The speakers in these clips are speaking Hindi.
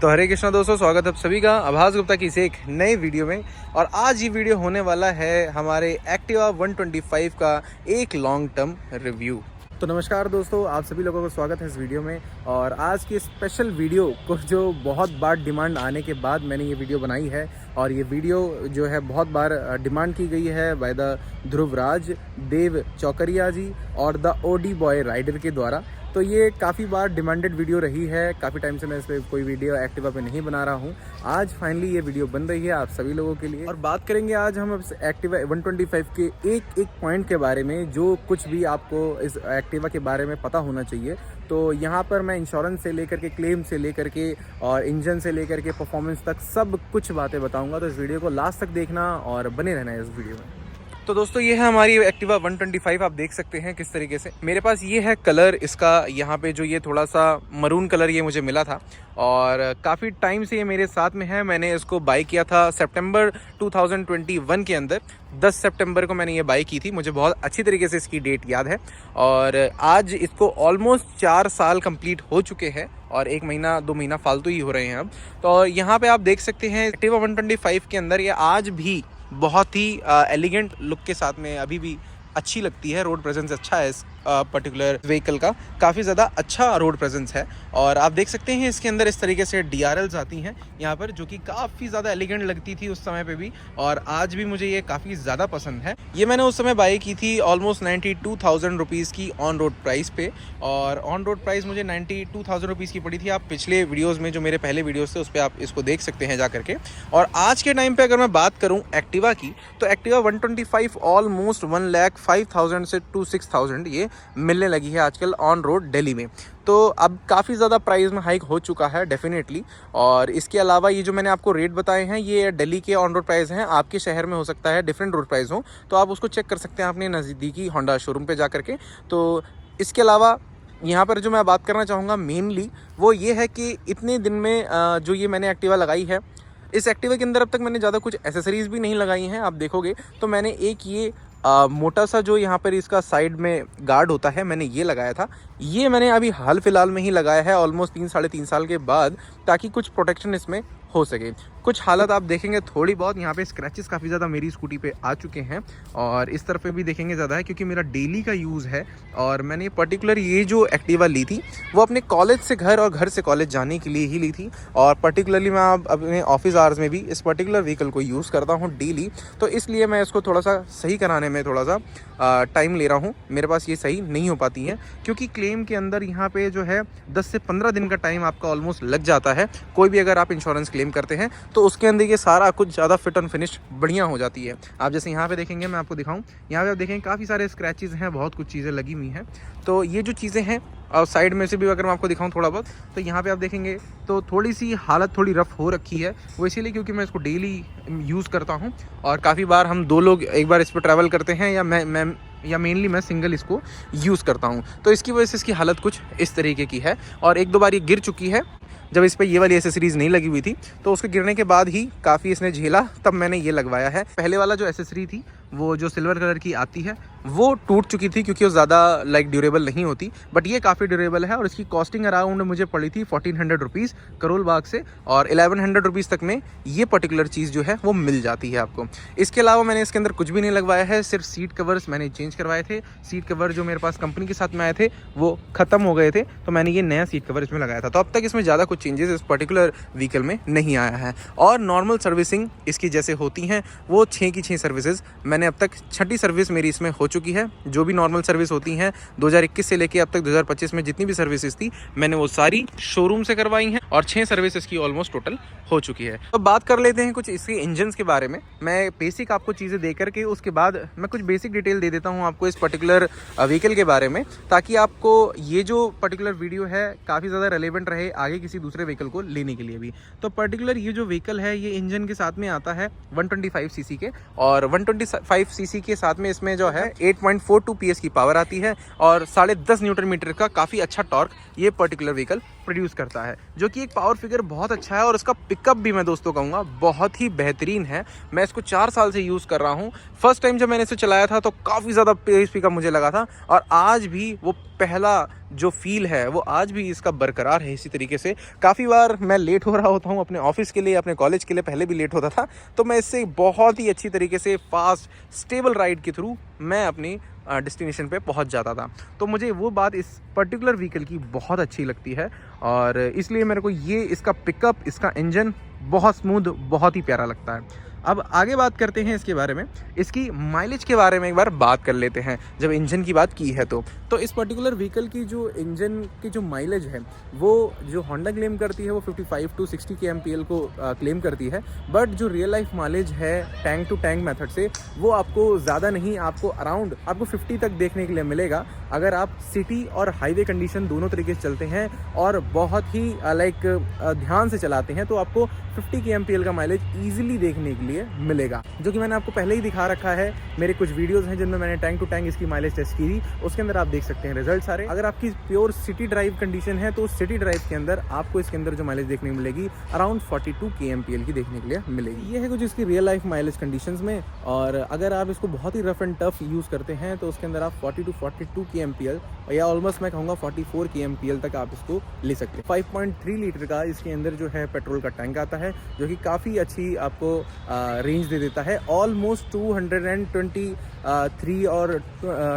तो हरे कृष्णा दोस्तों, स्वागत है आप सभी का आभास गुप्ता की इस एक नए वीडियो में। और आज ये वीडियो होने वाला है हमारे एक्टिवा 125 का एक लॉन्ग टर्म रिव्यू। तो नमस्कार दोस्तों, आप सभी लोगों का स्वागत है इस वीडियो में। और आज की स्पेशल वीडियो को जो बहुत बार डिमांड आने के बाद मैंने ये वीडियो बनाई है, और ये वीडियो जो है बहुत बार डिमांड की गई है बाय द ध्रुवराज, देव चौकरिया जी और द ओडी बॉय राइडर के द्वारा। तो ये काफ़ी बार डिमांडेड वीडियो रही है। काफ़ी टाइम से मैं इस पर कोई वीडियो एक्टिवा पे नहीं बना रहा हूँ। आज फाइनली ये वीडियो बन रही है आप सभी लोगों के लिए। और बात करेंगे आज हम एक्टिवा 125 के एक एक पॉइंट के बारे में, जो कुछ भी आपको इस एक्टिवा के बारे में पता होना चाहिए। तो यहाँ पर मैं इंश्योरेंस से लेकर के, क्लेम से लेकर के और इंजन से लेकर के परफॉर्मेंस तक सब कुछ बातें बताऊँगा। तो इस वीडियो को लास्ट तक देखना और बने रहना है इस वीडियो में। तो दोस्तों, ये है हमारी एक्टिवा 125। आप देख सकते हैं किस तरीके से मेरे पास ये है कलर इसका। यहाँ पे जो ये थोड़ा सा मरून कलर ये मुझे मिला था और काफ़ी टाइम से ये मेरे साथ में है। मैंने इसको बाई किया था सितंबर 2021 के अंदर। 10 सितंबर को मैंने ये बाई की थी। मुझे बहुत अच्छी तरीके से इसकी डेट याद है। और आज इसको ऑलमोस्ट 4 साल कंप्लीट हो चुके हैं और 1 महीना 2 महीना फालतू ही हो रहे हैं अब। तो यहाँ पे आप देख सकते हैं एक्टिवा 125 के अंदर ये आज भी बहुत ही एलिगेंट लुक के साथ में अभी भी अच्छी लगती है। रोड प्रेजेंस अच्छा है इस पर्टिकुलर व्हीकल का, काफ़ी ज़्यादा अच्छा रोड प्रेजेंस है। और आप देख सकते हैं इसके अंदर इस तरीके से DRLs आती हैं यहाँ पर, जो कि काफ़ी ज़्यादा एलिगेंट लगती थी उस समय पे भी, और आज भी मुझे ये काफ़ी ज़्यादा पसंद है। ये मैंने उस समय बाई की थी ऑलमोस्ट 92,000 रुपीज़ की ऑन रोड प्राइस पे, और ऑन रोड प्राइस मुझे 92,000 रुपीज़ की पड़ी थी। आप पिछले वीडियोज़ में, जो मेरे पहले वीडियोज़ थे, उस पर आप इसको देख सकते हैं जा करके। और आज के टाइम पर अगर मैं बात करूँ एक्टिवा की, तो एक्टिवा 125 ऑलमोस्ट 1,05,000 से 6,000 ये मिलने लगी है आजकल ऑन रोड दिल्ली में। तो अब काफ़ी ज़्यादा प्राइस में हाइक हो चुका है डेफिनेटली। और इसके अलावा ये जो मैंने आपको रेट बताए हैं, ये दिल्ली के ऑन रोड प्राइस हैं। आपके शहर में हो सकता है डिफरेंट रोड प्राइस हो, तो आप उसको चेक कर सकते हैं अपने नज़दीकी होंडा शोरूम पे जा करके। तो इसके अलावा यहाँ पर जो मैं बात करना चाहूँगा मेनली वो ये है कि इतने दिन में जो ये मैंने एक्टिवा लगाई है, इस एक्टिवा के अंदर अब तक मैंने ज़्यादा कुछ एसेसरीज़ भी नहीं लगाई हैं। आप देखोगे तो मैंने एक ये मोटा सा जो यहाँ पर इसका साइड में गार्ड होता है, मैंने ये लगाया था। ये मैंने अभी हाल फिलहाल में ही लगाया है ऑलमोस्ट 3-3.5 साल के बाद, ताकि कुछ प्रोटेक्शन इसमें हो सके। कुछ हालत आप देखेंगे थोड़ी बहुत यहाँ पे स्क्रैचेस काफ़ी ज़्यादा मेरी स्कूटी पे आ चुके हैं, और इस तरफ पे भी देखेंगे ज़्यादा है, क्योंकि मेरा डेली का यूज़ है। और मैंने पर्टिकुलर ये जो एक्टिवा ली थी वो अपने कॉलेज से घर और घर से कॉलेज जाने के लिए ही ली थी। और पर्टिकुलरली मैं अपने ऑफिस आवर्स में भी इस पर्टिकुलर व्हीकल को यूज़ करता हूँ डेली। तो इसलिए मैं इसको थोड़ा सा सही कराने में थोड़ा सा टाइम ले रहा हूँ। मेरे पास ये सही नहीं हो पाती है, क्योंकि क्लेम के अंदर यहाँ पे जो है 10 से 15 दिन का टाइम आपका ऑलमोस्ट लग जाता है। कोई भी अगर आप इंश्योरेंस क्लेम करते हैं तो उसके अंदर ये सारा कुछ ज़्यादा फिट एंड फिनिश बढ़िया हो जाती है। आप जैसे यहाँ पे देखेंगे, मैं आपको दिखाऊं, यहाँ पे आप देखेंगे काफ़ी सारे स्क्रैचेस हैं, बहुत कुछ चीज़ें लगी हुई हैं। तो ये जो चीज़ें हैं, और साइड में से भी अगर मैं आपको दिखाऊं थोड़ा बहुत, तो यहाँ पे आप देखेंगे तो थोड़ी सी हालत थोड़ी रफ़ हो रखी है। वो इसीलिए क्योंकि मैं इसको डेली यूज़ करता हूँ, और काफ़ी बार हम 2 लोग एक बार इस पर ट्रैवल करते हैं, या मेनली मैं सिंगल इसको यूज़ करता हूँ। तो इसकी वजह से इसकी हालत कुछ इस तरीके की है। और 1-2 बार ये गिर चुकी है। जब इस पर ये वाली एसेसरीज़ नहीं लगी हुई थी, तो उसके गिरने के बाद ही काफ़ी इसने झेला, तब मैंने ये लगवाया है। पहले वाला जो एसेसरी थी, वो जो सिल्वर कलर की आती है, वो टूट चुकी थी, क्योंकि वो ज़्यादा ड्यूरेबल नहीं होती। बट ये काफ़ी ड्यूरेबल है, और इसकी कॉस्टिंग अराउंड मुझे पड़ी थी 1400 रुपीज़ करोल बाग से, और 1100 रुपीज़ तक में ये पर्टिकुलर चीज़ जो है वो मिल जाती है आपको। इसके अलावा मैंने इसके अंदर कुछ भी नहीं लगवाया है। सिर्फ सीट कवर्स मैंने चेंज करवाए थे। सीट कवर जो मेरे पास कंपनी के साथ में आए थे वो ख़त्म हो गए थे, तो मैंने ये नया सीट कवर इसमें लगाया था। तो अब तक इसमें ज़्यादा कुछ चेंजेस इस पर्टिकुलर व्हीकल में नहीं आया है। और नॉर्मल सर्विसिंग इसकी जैसे होती हैं, वो 6 की 6 सर्विसेज मैंने अब तक 6ठी सर्विस मेरी इसमें हो चुकी है। जो भी नॉर्मल सर्विस होती हैं 2021 से लेके अब तक 2025 में जितनी भी सर्विसेज थी, मैंने वो सारी शोरूम से करवाई हैं, और 6 सर्विस इसकी ऑलमोस्ट टोटल हो चुकी है। तो बात कर लेते हैं कुछ इसके इंजन के बारे में। मैं बेसिक आपको चीज़ें दे करके उसके बाद मैं कुछ बेसिक डिटेल दे देता हूँ आपको इस पर्टिकुलर व्हीकल के बारे में, ताकि आपको ये जो पर्टिकुलर वीडियो है काफ़ी ज़्यादा रेलेवेंट रहे आगे किसी दूसरे व्हीकल को लेने के लिए भी। तो पर्टिकुलर ये जो व्हीकल है, ये इंजन के साथ में आता है 125 सीसी के, और 125 सीसी के साथ में इसमें जो है 8.42 PS की पावर आती है, और 10.5 न्यूटन मीटर का काफ़ी अच्छा टॉर्क ये पर्टिकुलर व्हीकल प्रोड्यूस करता है, जो कि एक पावर फिगर बहुत अच्छा है। और इसका पिकअप भी मैं दोस्तों कहूँगा बहुत ही बेहतरीन है। मैं इसको 4 साल से यूज़ कर रहा हूँ। फर्स्ट टाइम जब मैंने इसे चलाया था तो काफ़ी ज़्यादा पेस पिकअप मुझे लगा था, और आज भी वो पहला जो फील है वो आज भी इसका बरकरार है इसी तरीके से। काफ़ी बार मैं लेट हो रहा होता हूँ अपने ऑफिस के लिए, अपने कॉलेज के लिए, पहले भी लेट होता था, तो मैं इससे बहुत ही अच्छी तरीके से फास्ट स्टेबल राइड के थ्रू मैं अपनी डेस्टिनेशन पे पहुंच जाता था। तो मुझे वो बात इस पर्टिकुलर व्हीकल की बहुत अच्छी लगती है, और इसलिए मेरे को ये इसका पिकअप, इसका इंजन बहुत स्मूथ, बहुत ही प्यारा लगता है। अब आगे बात करते हैं इसके बारे में, इसकी माइलेज के बारे में एक बार बात कर लेते हैं जब इंजन की बात की है तो इस पर्टिकुलर व्हीकल की जो इंजन की जो माइलेज है वो जो होंडा क्लेम करती है वो 55 to 60 kmpl को क्लेम करती है, बट जो रियल लाइफ माइलेज है टैंक टू टैंक मेथड से वो आपको ज़्यादा नहीं, आपको अराउंड आपको 50 तक देखने के लिए मिलेगा अगर आप सिटी और हाईवे कंडीशन दोनों तरीके से चलते हैं और बहुत ही ध्यान से चलाते हैं, तो आपको 50 kmpl का माइलेज ईजिली देखने के लिए मिलेगा, जो कि मैंने आपको पहले ही दिखा रखा है। मेरे कुछ वीडियोस हैं जिनमें मैंने टैंक टू टैंक इसकी माइलेज टेस्ट की थी, उसके अंदर आप देख सकते हैं रिजल्ट सारे। अगर आपकी प्योर सिटी ड्राइव कंडीशन है तो सिटी ड्राइव के अंदर आपको इसके अंदर जो माइलेज देखने को मिलेगी अराउंड 42 kmpl की देखने के लिए मिलेगी। ये है कुछ इसकी रियल लाइफ माइलेज कंडीशंस में, और अगर आप इसको बहुत ही रफ एंड टफ यूज़ करते हैं तो उसके अंदर आप 40 to 42 kmpl या ऑलमोस्ट मैं कहूँगा 44 kmpl तक आप इसको ले सकते हैं। 5.3 लीटर का इसके अंदर जो है पेट्रोल का टैंक आता है, जो कि काफ़ी अच्छी आपको रेंज दे देता है। ऑलमोस्ट 223 और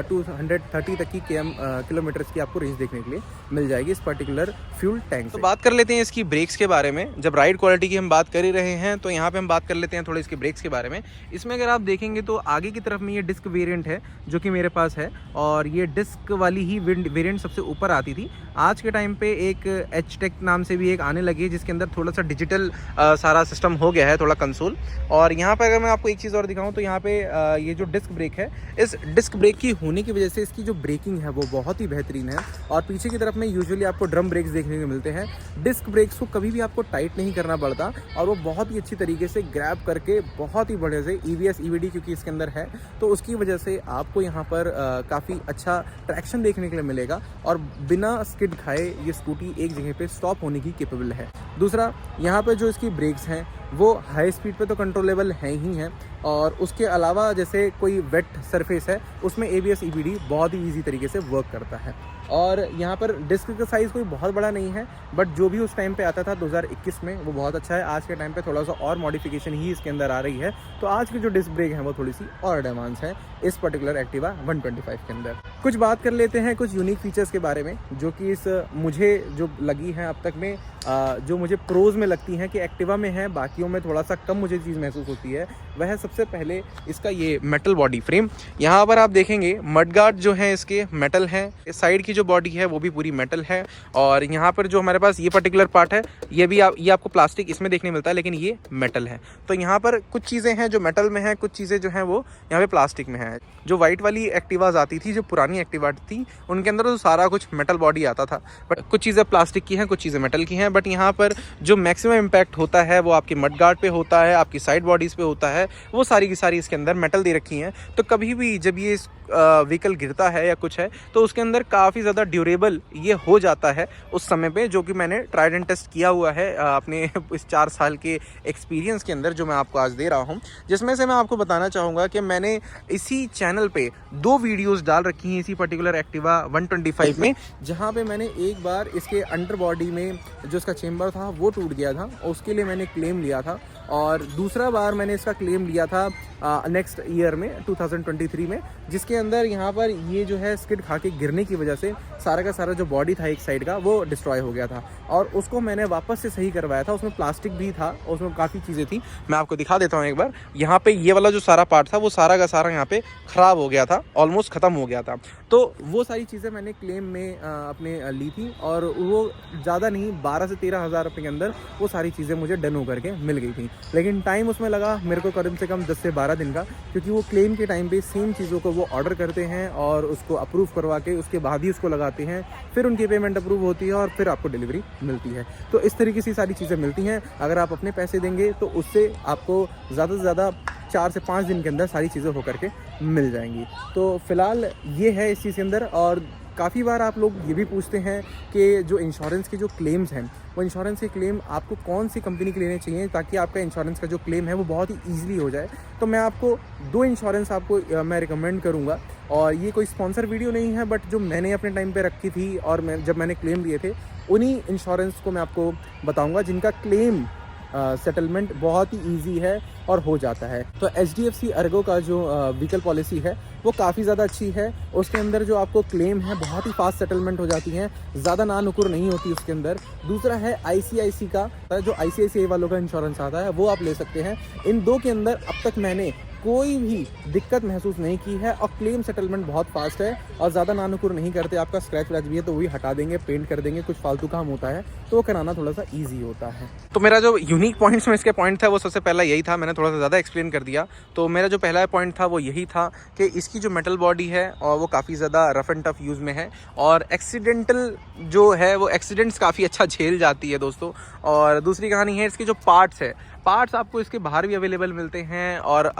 230 तक की किलोमीटर्स की आपको रेंज देखने के लिए मिल जाएगी इस पर्टिकुलर फ्यूल टैंक। तो बात कर लेते हैं इसकी ब्रेक्स के बारे में। जब राइड क्वालिटी की हम बात कर ही रहे हैं तो यहाँ पे हम बात कर लेते हैं थोड़े इसके ब्रेक्स के बारे में। इसमें अगर आप देखेंगे तो आगे की तरफ में ये डिस्क वेरिएंट है जो कि मेरे पास है, और ये डिस्क वाली ही वेरिएंट सबसे ऊपर आती थी। आज के टाइम पे एक एच-टेक नाम से भी एक आने लगी है जिसके अंदर थोड़ा सा डिजिटल सारा सिस्टम हो गया है, थोड़ा कंसोल। और यहाँ पर अगर मैं आपको एक चीज़ और दिखाऊं तो यहाँ पे ये जो डिस्क ब्रेक है, इस डिस्क ब्रेक की होने की वजह से इसकी जो ब्रेकिंग है वो बहुत ही बेहतरीन है। और पीछे की तरफ में यूजुअली आपको ड्रम ब्रेक्स देखने को मिलते हैं। डिस्क ब्रेक्स को कभी भी आपको टाइट नहीं करना पड़ता और वो बहुत ही अच्छी तरीके से ग्रैब करके बहुत ही बढ़िया से EBS EBD क्योंकि इसके अंदर है तो उसकी वजह से आपको यहाँ पर काफ़ी अच्छा ट्रैक्शन देखने के लिए मिलेगा, और बिना स्किड खाए ये स्कूटी एक जगह पे स्टॉप होने की कैपेबल है। दूसरा, यहाँ पर जो इसकी ब्रेक्स हैं वो हाई स्पीड पे तो कंट्रोलेबल हैं ही हैं, और उसके अलावा जैसे कोई वेट सरफेस है उसमें ABS EBD बहुत ही ईजी तरीके से वर्क करता है। और यहाँ पर डिस्क का साइज़ कोई बहुत बड़ा नहीं है, बट जो भी उस टाइम पे आता था 2021 में वो बहुत अच्छा है। आज के टाइम पे थोड़ा सा और मॉडिफिकेशन ही इसके अंदर आ रही है, तो आज की जो डिस्क ब्रेक है वो थोड़ी सी और एडवांस है इस पर्टिकुलर एक्टिवा 125 के अंदर। कुछ बात कर लेते हैं कुछ यूनिक फीचर्स के बारे में जो कि इस मुझे जो लगी हैं अब तक में, जो मुझे प्रोज में लगती हैं कि एक्टिवा में है, बाकियों में थोड़ा सा कम मुझे चीज़ महसूस होती है। वह सबसे पहले इसका ये मेटल बॉडी फ्रेम। यहाँ पर आप देखेंगे मडगार्ड जो है इसके मेटल हैं, इस साइड की जो बॉडी है वो भी पूरी मेटल है, और यहाँ पर जो हमारे पास ये पर्टिकुलर पार्ट है ये आपको प्लास्टिक इसमें देखने मिलता है, लेकिन ये मेटल है। तो यहाँ पर कुछ चीज़ें हैं जो मेटल में हैं, कुछ चीज़ें जो हैं वो यहाँ पे प्लास्टिक में है। जो वाइट वाली एक्टिवाज आती थी, जो पुरानी एक्टिवा थी, उनके अंदर तो सारा कुछ मेटल बॉडी आता था, बट कुछ चीज़ें प्लास्टिक की हैं, कुछ चीज़ें मेटल की हैं। बट यहाँ पर जो मैक्सिमम इम्पैक्ट होता है वो आपकी मडगार्ड पे होता है, आपकी साइड बॉडीज़ पे होता है, वो सारी की सारी इसके अंदर मेटल दे रखी हैं। तो कभी भी जब ये व्हीकल गिरता है या कुछ है तो उसके अंदर काफ़ी ज़्यादा ड्यूरेबल ये हो जाता है उस समय पे, जो कि मैंने ट्राइड एंड टेस्ट किया हुआ है अपने इस 4 साल के एक्सपीरियंस के अंदर, जो मैं आपको आज दे रहा हूँ। जिसमें से मैं आपको बताना चाहूँगा कि मैंने इसी चैनल पे 2 वीडियोस डाल रखी हैं इसी पर्टिकुलर एक्टिवा 125 में, जहाँ पे मैंने एक बार इसके अंडर बॉडी में जो इसका चेम्बर था वो टूट गया था, उसके लिए मैंने क्लेम लिया था, और दूसरा बार मैंने इसका क्लेम लिया था नेक्स्ट ईयर में 2023 में, जिसके अंदर यहाँ पर ये जो है स्किड खा के गिरने की वजह से सारा का सारा जो बॉडी था एक साइड का वो डिस्ट्रॉय हो गया था, और उसको मैंने वापस से सही करवाया था। उसमें प्लास्टिक भी था, उसमें काफ़ी चीज़ें थी, मैं आपको दिखा देता हूँ एक बार। यहाँ पे ये वाला जो सारा पार्ट था वो सारा का सारा यहाँ पे ख़राब हो गया था, ऑलमोस्ट ख़त्म हो गया था। तो वो सारी चीज़ें मैंने क्लेम में अपने ली थी, और वो ज़्यादा नहीं 12 से 13 हज़ार रुपये के अंदर वो सारी चीज़ें मुझे डन हो करके मिल गई थी। लेकिन टाइम उसमें लगा मेरे को कम से कम 10 से 12 दिन का, क्योंकि वो क्लेम के टाइम पे सेम चीज़ों को वो ऑर्डर करते हैं और उसको अप्रूव करवा के उसके बाद ही उसको लगाते हैं, फिर उनकी पेमेंट अप्रूव होती है और फिर आपको डिलीवरी मिलती है। तो इस तरीके से सारी चीज़ें मिलती हैं। अगर आप अपने पैसे देंगे तो उससे आपको ज़्यादा से ज़्यादा 4 से 5 दिन के अंदर सारी चीज़ें हो करके मिल जाएंगी। तो फ़िलहाल ये है इस चीज़ के अंदर। और काफ़ी बार आप लोग ये भी पूछते हैं कि जो इंश्योरेंस के जो क्लेम्स हैं, वो इंश्योरेंस के क्लेम आपको कौन सी कंपनी के लेने चाहिए ताकि आपका इंश्योरेंस का जो क्लेम है वो बहुत ही ईजिली हो जाए। तो मैं आपको 2 इंश्योरेंस आपको मैं रिकमेंड करूँगा, और ये कोई स्पॉन्सर वीडियो नहीं है, बट जो मैंने अपने टाइम पे रखी थी और जब मैंने क्लेम लिए थे, उन्हीं इंश्योरेंस को मैं आपको बताऊँगा जिनका क्लेम सेटलमेंट बहुत ही ईजी है और हो जाता है। तो HDFC अर्गो का जो व्हीकल पॉलिसी है वो काफ़ी ज़्यादा अच्छी है। उसके अंदर जो आपको क्लेम है बहुत ही फास्ट सेटलमेंट हो जाती हैं, ज़्यादा नानुकुर नहीं होती उसके अंदर। दूसरा है ICICI का, जो ICICI वालों का इंश्योरेंस आता है वो आप ले सकते हैं। इन 2 के अंदर अब तक मैंने कोई भी दिक्कत महसूस नहीं की है, और क्लेम सेटलमेंट बहुत फास्ट है और ज़्यादा नानुकुर नहीं करते। आपका स्क्रैच वैच भी है तो वही हटा देंगे, पेंट कर देंगे, कुछ फालतू काम होता है तो वो कराना थोड़ा सा ईजी होता है। तो मेरा जो यूनिक पॉइंट्स में इसके पॉइंट था वो सबसे पहला यही था, मैंने थोड़ा सा ज़्यादा एक्सप्लेन कर दिया। तो मेरा जो पहला पॉइंट था वो यही था कि इसकी जो मेटल बॉडी है और वो काफ़ी ज़्यादा रफ एंड टफ यूज़ में है, और एक्सीडेंटल जो है वो एक्सीडेंट्स काफ़ी अच्छा झेल जाती है दोस्तों। और दूसरी कहानी है इसके जो पार्ट्स आपको इसके बाहर भी अवेलेबल मिलते हैं और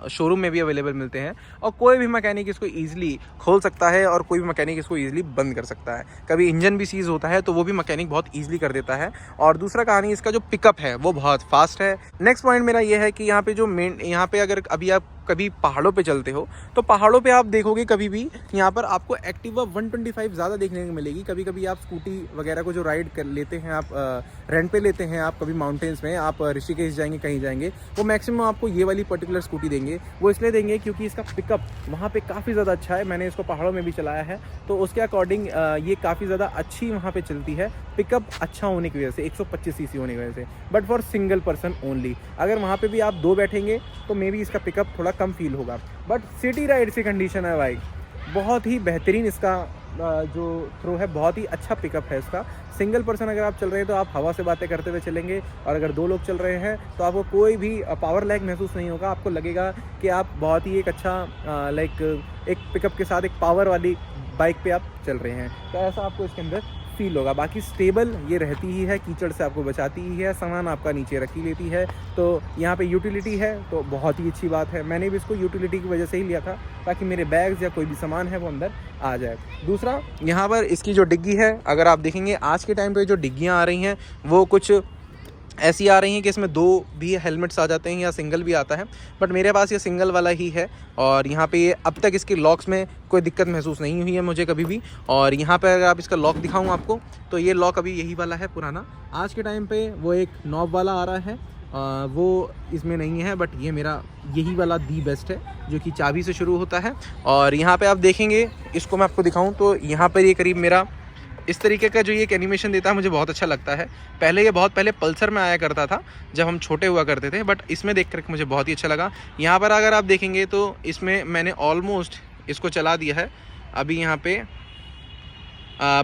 शोरूम में भी अवेलेबल मिलते हैं, और कोई भी मैकेनिक इसको ईजिली खोल सकता है और कोई भी मैकेनिक इसको ईजिली बंद कर सकता है। कभी इंजन भी सीज होता है तो वो भी मैकेनिक बहुत ईजिली कर देता है। और दूसरा कहानी इसका जो पिकअप है वो बहुत फास्ट है। नेक्स्ट पॉइंट मेरा ये है कि यहाँ पे अगर अभी आप कभी पहाड़ों पे चलते हो तो पहाड़ों पे आप देखोगे कभी भी यहाँ पर आपको एक्टिवा 125 ज़्यादा देखने को मिलेगी। कभी कभी आप स्कूटी वगैरह को जो राइड कर लेते हैं, आप रेंट पे लेते हैं, आप कभी माउंटेन्स में, आप ऋषिकेश जाएंगे, कहीं जाएंगे, वो मैक्सिमम आपको ये वाली पर्टिकुलर स्कूटी देंगे। वो इसलिए देंगे क्योंकि इसका पिकअप वहाँ पे काफ़ी ज़्यादा अच्छा है। मैंने इसको पहाड़ों में भी चलाया है तो उसके अकॉर्डिंग ये काफ़ी ज़्यादा अच्छी वहाँ पे चलती है, पिकअप अच्छा होने की वजह से, 125 सीसी होने की वजह से, but for single person only. अगर वहाँ पे भी आप 2 बैठेंगे तो मे बी इसका पिकअप थोड़ा कम फील होगा, बट सिटी राइड से कंडीशन है बाइक बहुत ही बेहतरीन। इसका जो थ्रो है बहुत ही अच्छा पिकअप है इसका। सिंगल पर्सन अगर आप चल रहे हैं तो आप हवा से बातें करते हुए चलेंगे, और अगर 2 लोग चल रहे हैं तो आपको कोई भी पावर लैग महसूस नहीं होगा। आपको लगेगा कि आप बहुत ही एक अच्छा एक पिकअप के साथ एक पावर वाली बाइक पे आप चल रहे हैं, तो ऐसा आपको इसके अंदर फील होगा। बाकी स्टेबल ये रहती ही है, कीचड़ से आपको बचाती ही है, सामान आपका नीचे रखी लेती है। तो यहाँ पे यूटिलिटी है तो बहुत ही अच्छी बात है। मैंने भी इसको यूटिलिटी की वजह से ही लिया था ताकि मेरे बैग्स या कोई भी सामान है वो अंदर आ जाए। दूसरा, यहाँ पर इसकी जो डिग्गी है, अगर आप देखेंगे आज के टाइम पे जो डिग्गियाँ आ रही हैं वो कुछ ऐसी आ रही हैं कि इसमें 2 भी हेलमेट्स आ जाते हैं या सिंगल भी आता है, बट मेरे पास ये सिंगल वाला ही है। और यहाँ पे ये अब तक इसके लॉक्स में कोई दिक्कत महसूस नहीं हुई है मुझे कभी भी। और यहाँ पे अगर आप इसका लॉक दिखाऊँ आपको तो ये लॉक अभी यही वाला है पुराना। आज के टाइम पे वो एक नॉब वाला आ रहा है, वो इसमें नहीं है, बट ये मेरा यही वाला दी बेस्ट है जो कि चाबी से शुरू होता है। और यहाँ पे आप देखेंगे, इसको मैं आपको दिखाऊँ तो यहाँ पर ये करीब मेरा इस तरीके का जो ये एक एनिमेशन देता है मुझे बहुत अच्छा लगता है। ये बहुत पहले पल्सर में आया करता था जब हम छोटे हुआ करते थे, बट इसमें देख कर मुझे बहुत ही अच्छा लगा। यहाँ पर अगर आप देखेंगे तो इसमें मैंने ऑलमोस्ट इसको चला दिया है अभी यहाँ पे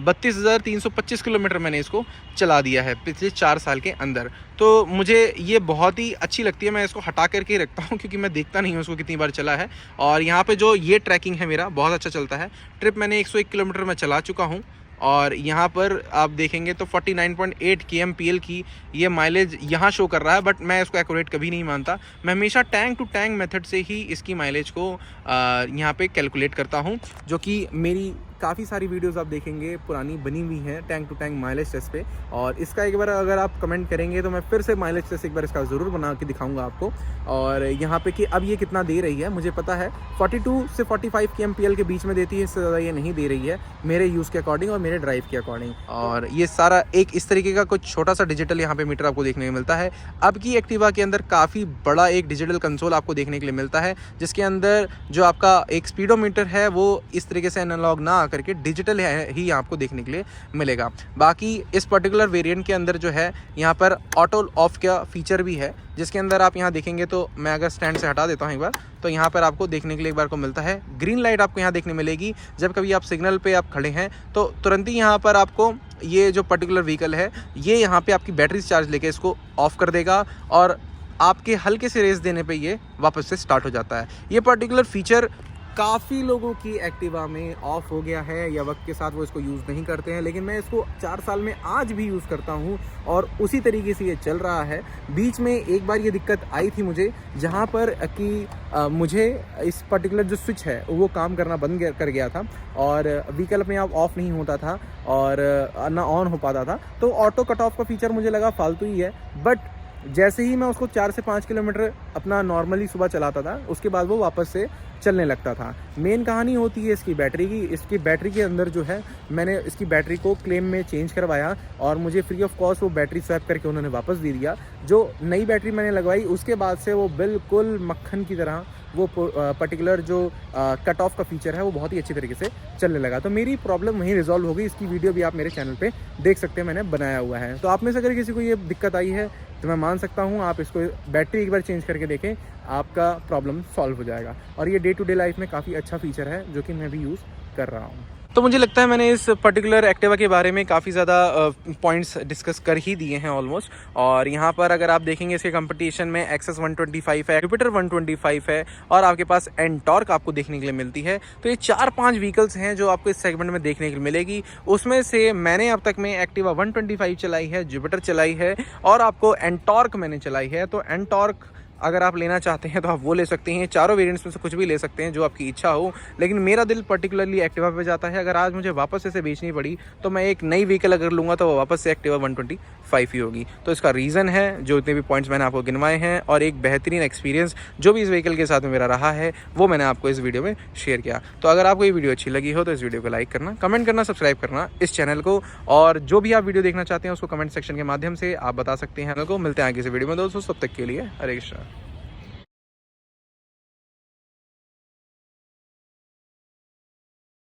32,325 किलोमीटर मैंने इसको चला दिया है पिछले 4 साल के अंदर। तो मुझे ये बहुत ही अच्छी लगती है। मैं इसको हटा करके ही रखता हूँ क्योंकि मैं देखता नहीं हूँ उसको कितनी बार चला है। और यहाँ पे जो ये ट्रैकिंग है मेरा बहुत अच्छा चलता है। ट्रिप मैंने 101 किलोमीटर में चला चुका हूँ, और यहाँ पर आप देखेंगे तो 49.8 kmpl की ये माइलेज यहाँ शो कर रहा है, बट मैं इसको एक्यूरेट कभी नहीं मानता। मैं हमेशा टैंक टू टैंक मेथड से ही इसकी माइलेज को यहाँ पे कैलकुलेट करता हूँ, जो कि मेरी काफ़ी सारी वीडियोस आप देखेंगे पुरानी बनी हुई हैं tank to tank mileage test पे। और इसका एक बार अगर आप कमेंट करेंगे तो मैं फिर से माइलेज टेस्ट एक बार इसका ज़रूर बना के दिखाऊंगा आपको। और यहाँ पे कि अब ये कितना दे रही है मुझे पता है, 42 से 45 kmpl के बीच में देती है, इससे ज़्यादा ये नहीं दे रही है मेरे यूज़ के अकॉर्डिंग और मेरे ड्राइव के अकॉर्डिंग। और ये सारा एक इस तरीके का कुछ छोटा सा डिजिटल यहाँ पे मीटर आपको देखने को मिलता है। अब की एक्टिवा के अंदर काफ़ी बड़ा एक डिजिटल कंसोल आपको देखने के लिए मिलता है, जिसके अंदर जो आपका एक स्पीडोमीटर है वो इस तरीके से एनालॉग ना आकर के डिजिटल ही आपको देखने के लिए मिलेगा। बाकी इस पर्टिकुलर वेरिएंट के अंदर जो है यहाँ पर ऑटो ऑफ का फीचर भी है, जिसके अंदर आप यहाँ देखेंगे तो मैं अगर स्टैंड से हटा देता हूँ एक बार तो यहाँ पर आपको देखने के लिए एक बार को मिलता है ग्रीन लाइट आपको यहाँ देखने मिलेगी। जब कभी आप सिग्नल पे आप खड़े हैं तो तुरंत ही यहाँ पर आपको ये जो पर्टिकुलर व्हीकल है ये यहाँ पे आपकी बैटरी चार्ज लेके इसको ऑफ कर देगा, और आपके हल्के से रेस देने पे ये वापस से स्टार्ट हो जाता है। ये पर्टिकुलर फीचर काफ़ी लोगों की एक्टिवा में ऑफ हो गया है या वक्त के साथ वो इसको यूज़ नहीं करते हैं, लेकिन मैं इसको 4 साल में आज भी यूज़ करता हूँ और उसी तरीके से ये चल रहा है। बीच में एक बार ये दिक्कत आई थी मुझे, जहाँ पर कि मुझे इस पर्टिकुलर जो स्विच है वो काम करना बंद कर गया था और व्हीकल अपने आप ऑफ नहीं होता था और ना ऑन हो पाता था। तो ऑटो कट ऑफ का फीचर मुझे लगा फालतू ही है, बट जैसे ही मैं उसको 4 से 5 किलोमीटर अपना नॉर्मली सुबह चलाता था, उसके बाद वो वापस से चलने लगता था। मेन कहानी होती है इसकी बैटरी की। इसकी बैटरी के अंदर जो है, मैंने इसकी बैटरी को क्लेम में चेंज करवाया और मुझे फ्री ऑफ कॉस्ट वो बैटरी स्वैप करके उन्होंने वापस दे दिया। जो नई बैटरी मैंने लगवाई उसके बाद से वो बिल्कुल मक्खन की तरह वो पर्टिकुलर जो कट ऑफ का फीचर है वो बहुत ही अच्छी तरीके से चलने लगा। तो मेरी प्रॉब्लम वहीं रिजॉल्व हो गई। इसकी वीडियो भी आप मेरे चैनल पे देख सकते हैं, मैंने बनाया हुआ है। तो आप में से अगर किसी को ये दिक्कत आई है तो मैं मान सकता हूँ आप इसको बैटरी एक बार चेंज करके देखें, आपका प्रॉब्लम सॉल्व हो जाएगा। और ये डे टू डे लाइफ में काफ़ी अच्छा फीचर है जो कि मैं भी यूज़ कर रहा हूँ। तो मुझे लगता है मैंने इस पर्टिकुलर एक्टिवा के बारे में काफ़ी ज़्यादा पॉइंट्स डिस्कस कर ही दिए हैं ऑलमोस्ट। और यहाँ पर अगर आप देखेंगे इसके कंपटीशन में एक्सेस 125 है, जुपिटर 125 है और आपके पास एंटॉर्क आपको देखने के लिए मिलती है। तो ये 4-5 व्हीकल्स हैं जो आपको इस सेगमेंट में देखने के लिए मिलेगी। उसमें से मैंने अब तक में एक्टिवा 125 चलाई है, जुपिटर चलाई है और आपको एंटॉर्क मैंने चलाई है। तो एंटॉर्क अगर आप लेना चाहते हैं तो आप वो ले सकते हैं। चारों वेरिएंट्स में से कुछ भी ले सकते हैं जो आपकी इच्छा हो, लेकिन मेरा दिल पर्टिकुलरली एक्टिवा पे जाता है। अगर आज मुझे वापस इसे बेचनी पड़ी तो मैं एक नई व्हीकल अगर लूँगा तो वो वापस से एक्टिवा 125 ही होगी। तो इसका रीज़न है जो इतने भी पॉइंट्स मैंने आपको गिनवाए हैं और एक बेहतरीन एक्सपीरियंस जो भी इस व्हीकल के साथ में मेरा रहा है वो मैंने आपको इस वीडियो में शेयर किया। तो अगर आपको ये वीडियो अच्छी लगी हो तो इस वीडियो को लाइक करना, कमेंट करना, सब्सक्राइब करना इस चैनल को, और जो भी आप वीडियो देखना चाहते हैं उसको कमेंट सेक्शन के माध्यम से आप बता सकते हैं। चैनल को मिलते हैं आगे से वीडियो में दोस्तों, तब तक के लिए हरे कृष्णा।